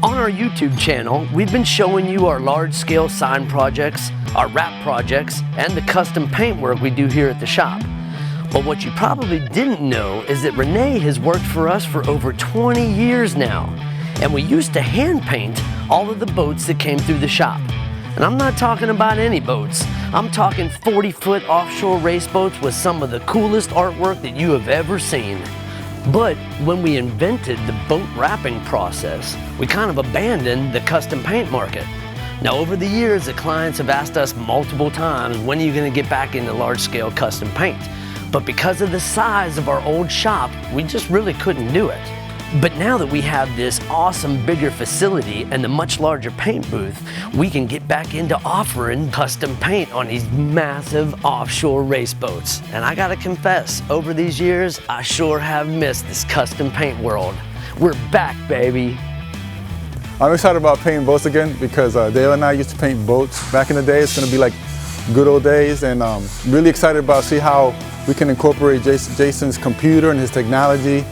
On our YouTube channel, we've been showing you our large-scale sign projects, our wrap projects, and the custom paint work we do here at the shop. But what you probably didn't know is that Renee has worked for us for over 20 years now, and we used to hand paint all of the boats that came through the shop. And I'm not talking about any boats. I'm talking 40-foot offshore race boats with some of the coolest artwork that you have ever seen. But when we invented the boat wrapping process, we kind of abandoned the custom paint market. Now, over the years, the clients have asked us multiple times, when are you going to get back into large-scale custom paint? But because of the size of our old shop, we just really couldn't do it. But now that we have this awesome bigger facility and the much larger paint booth, we can get back into offering custom paint on these massive offshore race boats. And I gotta confess, over these years, I sure have missed this custom paint world. We're back, baby. I'm excited about painting boats again because Dale and I used to paint boats back in the day. It's gonna be like good old days, and really excited about see how we can incorporate Jason's computer and his technology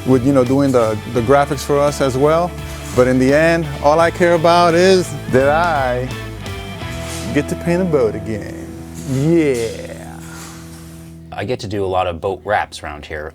with, you know, doing the graphics for us as well. But in the end, all I care about is that I get to paint a boat again. Yeah. I get to do a lot of boat wraps around here.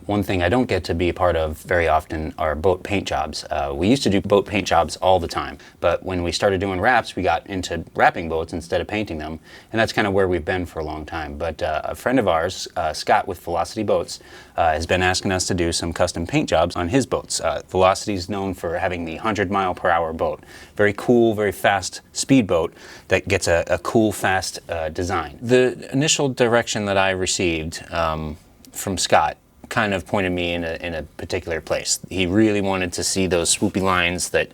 One thing I don't get to be a part of very often are boat paint jobs. We used to do boat paint jobs all the time, but when we started doing wraps, we got into wrapping boats instead of painting them, and that's kind of where we've been for a long time. But a friend of ours, Scott with Velocity Boats, has been asking us to do some custom paint jobs on his boats. Velocity is known for having the 100-mile-per-hour boat. Very cool, very fast speedboat that gets a cool, fast design. The initial direction that I received from Scott kind of pointed me in a particular place. He really wanted to see those swoopy lines that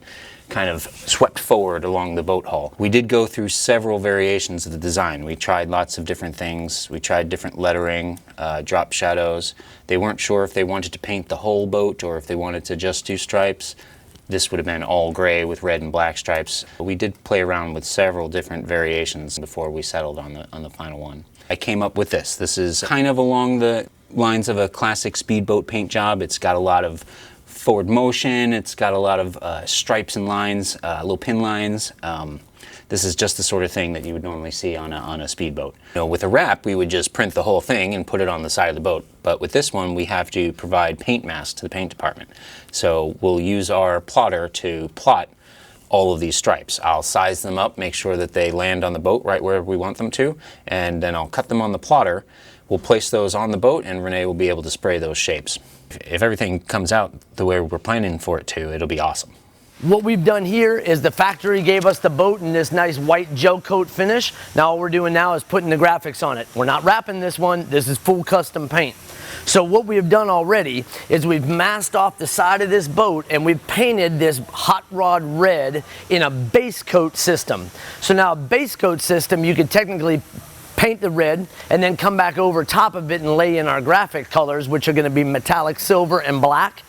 kind of swept forward along the boat hull. We did go through several variations of the design. We tried lots of different things. We tried different lettering, drop shadows. They weren't sure if they wanted to paint the whole boat or if they wanted to just do stripes. This would have been all gray with red and black stripes. We did play around with several different variations before we settled on the final one. I came up with this. This is kind of along the lines of a classic speedboat paint job. It's got a lot of forward motion. It's got a lot of stripes and lines, little pin lines. This is just the sort of thing that you would normally see on a speedboat. You know, with a wrap, we would just print the whole thing and put it on the side of the boat. But with this one, we have to provide paint masks to the paint department. So we'll use our plotter to plot all of these stripes. I'll size them up, make sure that they land on the boat right where we want them to, and then I'll cut them on the plotter. We'll place those on the boat, and Renee will be able to spray those shapes. If everything comes out the way we're planning for it to, it'll be awesome. What we've done here is the factory gave us the boat in this nice white gel coat finish. Now all we're doing now is putting the graphics on it. We're not wrapping this one. This is full custom paint. So what we have done already is we've masked off the side of this boat and we've painted this hot rod red in a base coat system. So now a base coat system, you could technically paint the red and then come back over top of it and lay in our graphic colors, which are going to be metallic silver and black.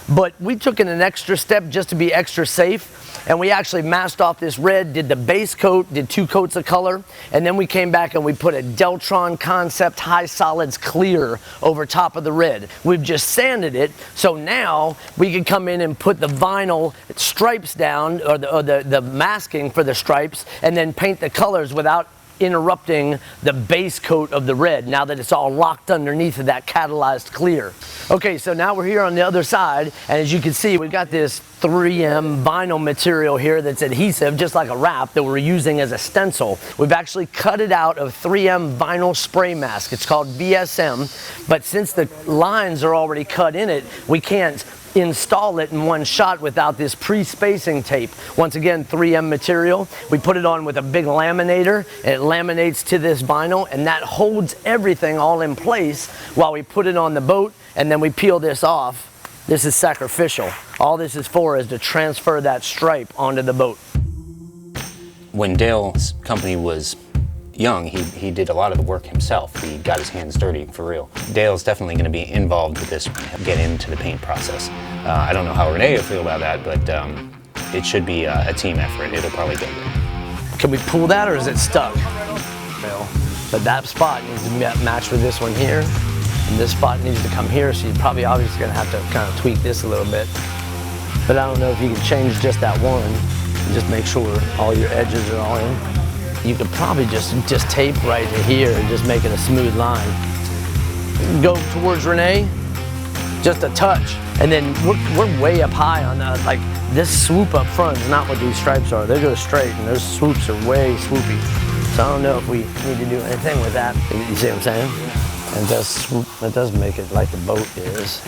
But we took it an extra step just to be extra safe, and we actually masked off this red, did the base coat, did 2 coats of color, and then we came back and we put a Deltron Concept High Solids Clear over top of the red. We've just sanded it, so now we can come in and put the vinyl stripes down, or the masking for the stripes, and then paint the colors without interrupting the base coat of the red, now that it's all locked underneath of that catalyzed clear. Okay, so now we're here on the other side, and as you can see, we've got this 3M vinyl material here that's adhesive, just like a wrap, that we're using as a stencil. We've actually cut it out of 3M vinyl spray mask. It's called VSM, but since the lines are already cut in it, we can't install it in one shot without this pre-spacing tape. Once again, 3M material. We put it on with a big laminator, and it laminates to this vinyl, and that holds everything all in place while we put it on the boat, and then we peel this off. This is sacrificial. All this is for is to transfer that stripe onto the boat. When Dale's company was young, he did a lot of the work himself. He got his hands dirty for real. Dale's definitely going to be involved with this, get into the paint process. I don't know how Renee will feel about that, but it should be a team effort. It'll probably go good. Can we pull that, or is it stuck? No. But that spot needs to match with this one here, and this spot needs to come here, so you're probably obviously going to have to kind of tweak this a little bit. But I don't know if you can change just that one. Just make sure all your edges are all in. You could probably just tape right to here and just make it a smooth line. Go towards Renee, just a touch. And then we're way up high on that. Like this swoop up front is not what these stripes are. They go straight and those swoops are way swoopy. So I don't know if we need to do anything with that. You see what I'm saying? And it does swoop, it does make it like the boat is.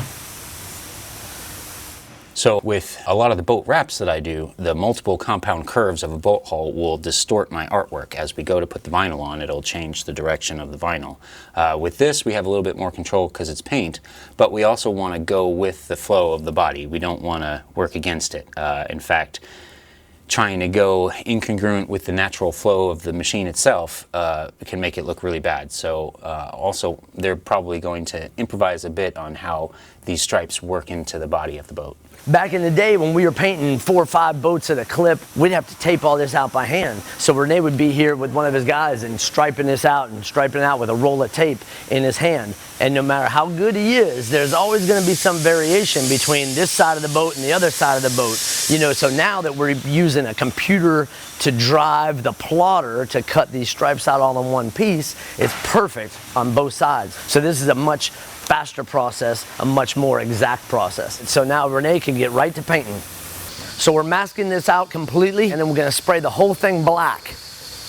So with a lot of the boat wraps that I do, the multiple compound curves of a boat hull will distort my artwork. As we go to put the vinyl on, it'll change the direction of the vinyl. With this, we have a little bit more control because it's paint, but we also want to go with the flow of the body. We don't want to work against it. In fact, trying to go incongruent with the natural flow of the machine itself can make it look really bad. So also, they're probably going to improvise a bit on how these stripes work into the body of the boat. Back in the day when we were painting 4 or 5 boats at a clip, we'd have to tape all this out by hand. So Renee would be here with one of his guys and striping this out and striping it out with a roll of tape in his hand. And no matter how good he is, there's always going to be some variation between this side of the boat and the other side of the boat. You know, so now that we're using a computer to drive the plotter to cut these stripes out all in one piece, it's perfect on both sides. So this is a much faster process, a much more exact process. So now Renee can get right to painting. So we're masking this out completely, and then we're going to spray the whole thing black.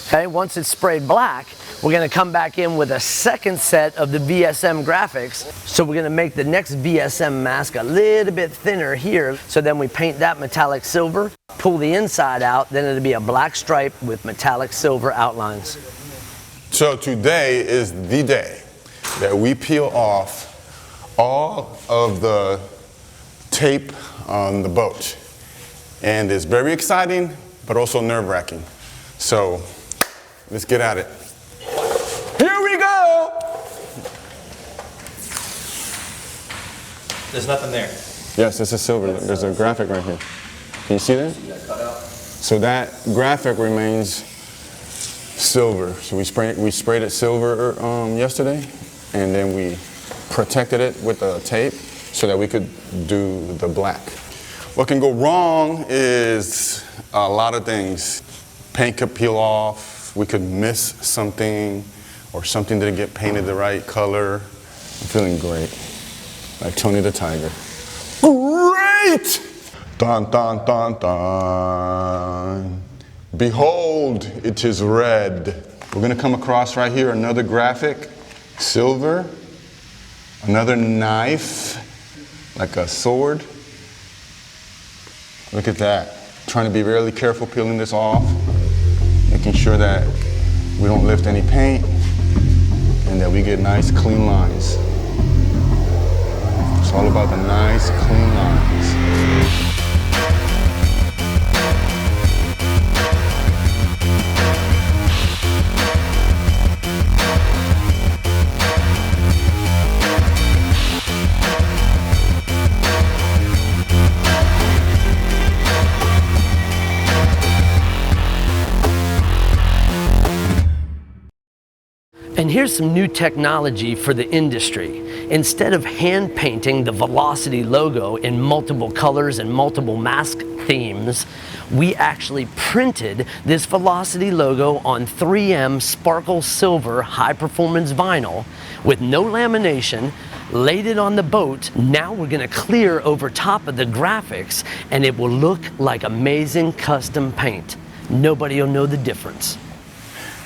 Okay, once it's sprayed black, we're going to come back in with a second set of the VSM graphics. So we're going to make the next VSM mask a little bit thinner here. So then we paint that metallic silver, pull the inside out, then it'll be a black stripe with metallic silver outlines. So today is the day that we peel off all of the tape on the boat. And it's very exciting, but also nerve-wracking. So let's get at it. Here we go! There's nothing there. Yes, this is silver. There's a graphic right here. Can you see that? So that graphic remains silver. So we sprayed it silver yesterday, and then we protected it with the tape so that we could do the black. What can go wrong is a lot of things. Paint could peel off, we could miss something, or something didn't get painted the right color. I'm feeling great, like Tony the Tiger. Great! Dun, dun, dun, dun. Behold, it is red. We're gonna come across right here another graphic, silver. Another knife, like a sword. Look at that. Trying to be really careful peeling this off, making sure that we don't lift any paint and that we get nice clean lines. It's all about the nice clean lines. And here's some new technology for the industry. Instead of hand painting the Velocity logo in multiple colors and multiple mask themes, we actually printed this Velocity logo on 3M Sparkle Silver high performance vinyl with no lamination, laid it on the boat. Now we're gonna clear over top of the graphics and it will look like amazing custom paint. Nobody will know the difference.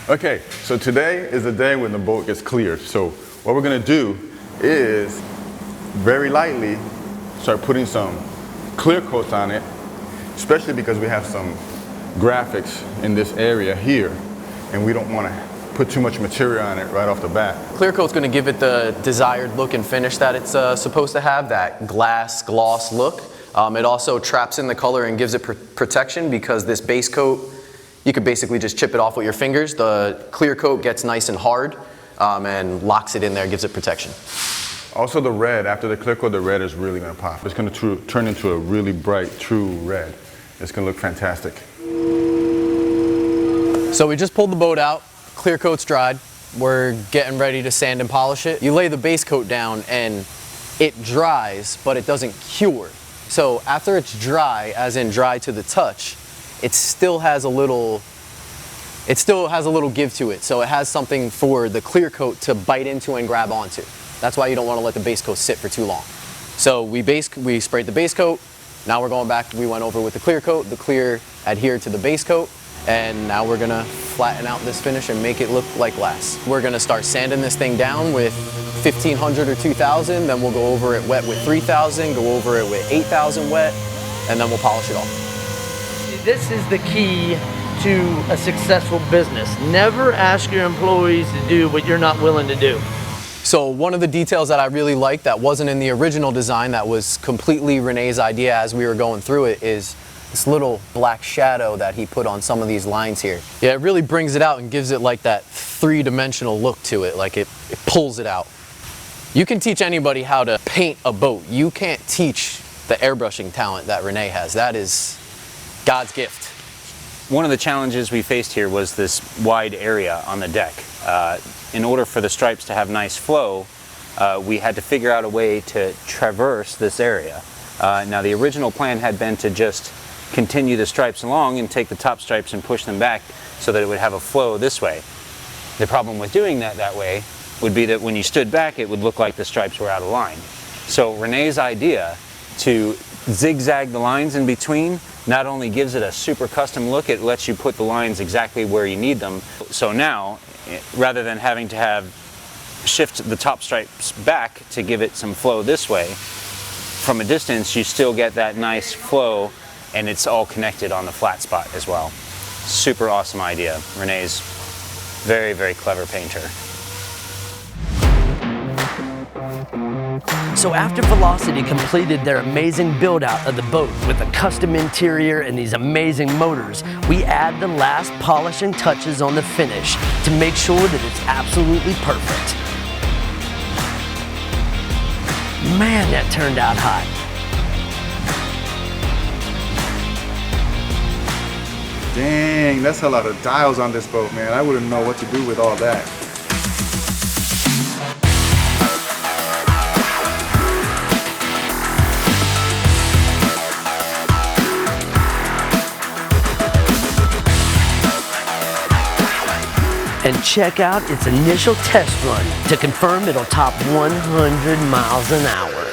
Okay, so today is the day when the boat gets cleared. So what we're gonna do is very lightly start putting some clear coats on it, especially because we have some graphics in this area here, and we don't wanna put too much material on it right off the bat. Clear coat's going to give it the desired look and finish that it's supposed to have, that gloss look. It also traps in the color and gives it protection because this base coat, you could basically just chip it off with your fingers. The clear coat gets nice and hard and locks it in there, gives it protection. Also the red, after the clear coat, the red is really gonna pop. It's gonna turn into a really bright, true red. It's gonna look fantastic. So we just pulled the boat out, clear coat's dried. We're getting ready to sand and polish it. You lay the base coat down and it dries, but it doesn't cure. So after it's dry, as in dry to the touch, it still has a little give to it. So it has something for the clear coat to bite into and grab onto. That's why you don't want to let the base coat sit for too long. So we sprayed the base coat. Now we're going back, we went over with the clear coat. The clear adhered to the base coat. And now we're gonna flatten out this finish and make it look like glass. We're gonna start sanding this thing down with 1500 or 2000, then we'll go over it wet with 3000, go over it with 8000 wet, and then we'll polish it off. This is the key to a successful business. Never ask your employees to do what you're not willing to do. So one of the details that I really liked that wasn't in the original design, that was completely Renee's idea as we were going through it, is this little black shadow that he put on some of these lines here. Yeah, it really brings it out and gives it like that three-dimensional look to it, like it pulls it out. You can teach anybody how to paint a boat. You can't teach the airbrushing talent that Renee has. That is God's gift. One of the challenges we faced here was this wide area on the deck. In order for the stripes to have nice flow, we had to figure out a way to traverse this area. Now the original plan had been to just continue the stripes along and take the top stripes and push them back so that it would have a flow this way. The problem with doing that way would be that when you stood back it would look like the stripes were out of line. So Renee's idea to zigzag the lines in between not only gives it a super custom look, it lets you put the lines exactly where you need them. So now, rather than having to shift the top stripes back to give it some flow this way, from a distance you still get that nice flow, and it's all connected on the flat spot as well. Super awesome idea. Renee's very, very clever painter. So after Velocity completed their amazing build out of the boat with a custom interior and these amazing motors, we add the last polishing touches on the finish to make sure that it's absolutely perfect. Man, that turned out hot. Dang, that's a lot of dials on this boat, man. I wouldn't know what to do with all that. And check out its initial test run to confirm it'll top 100 miles an hour.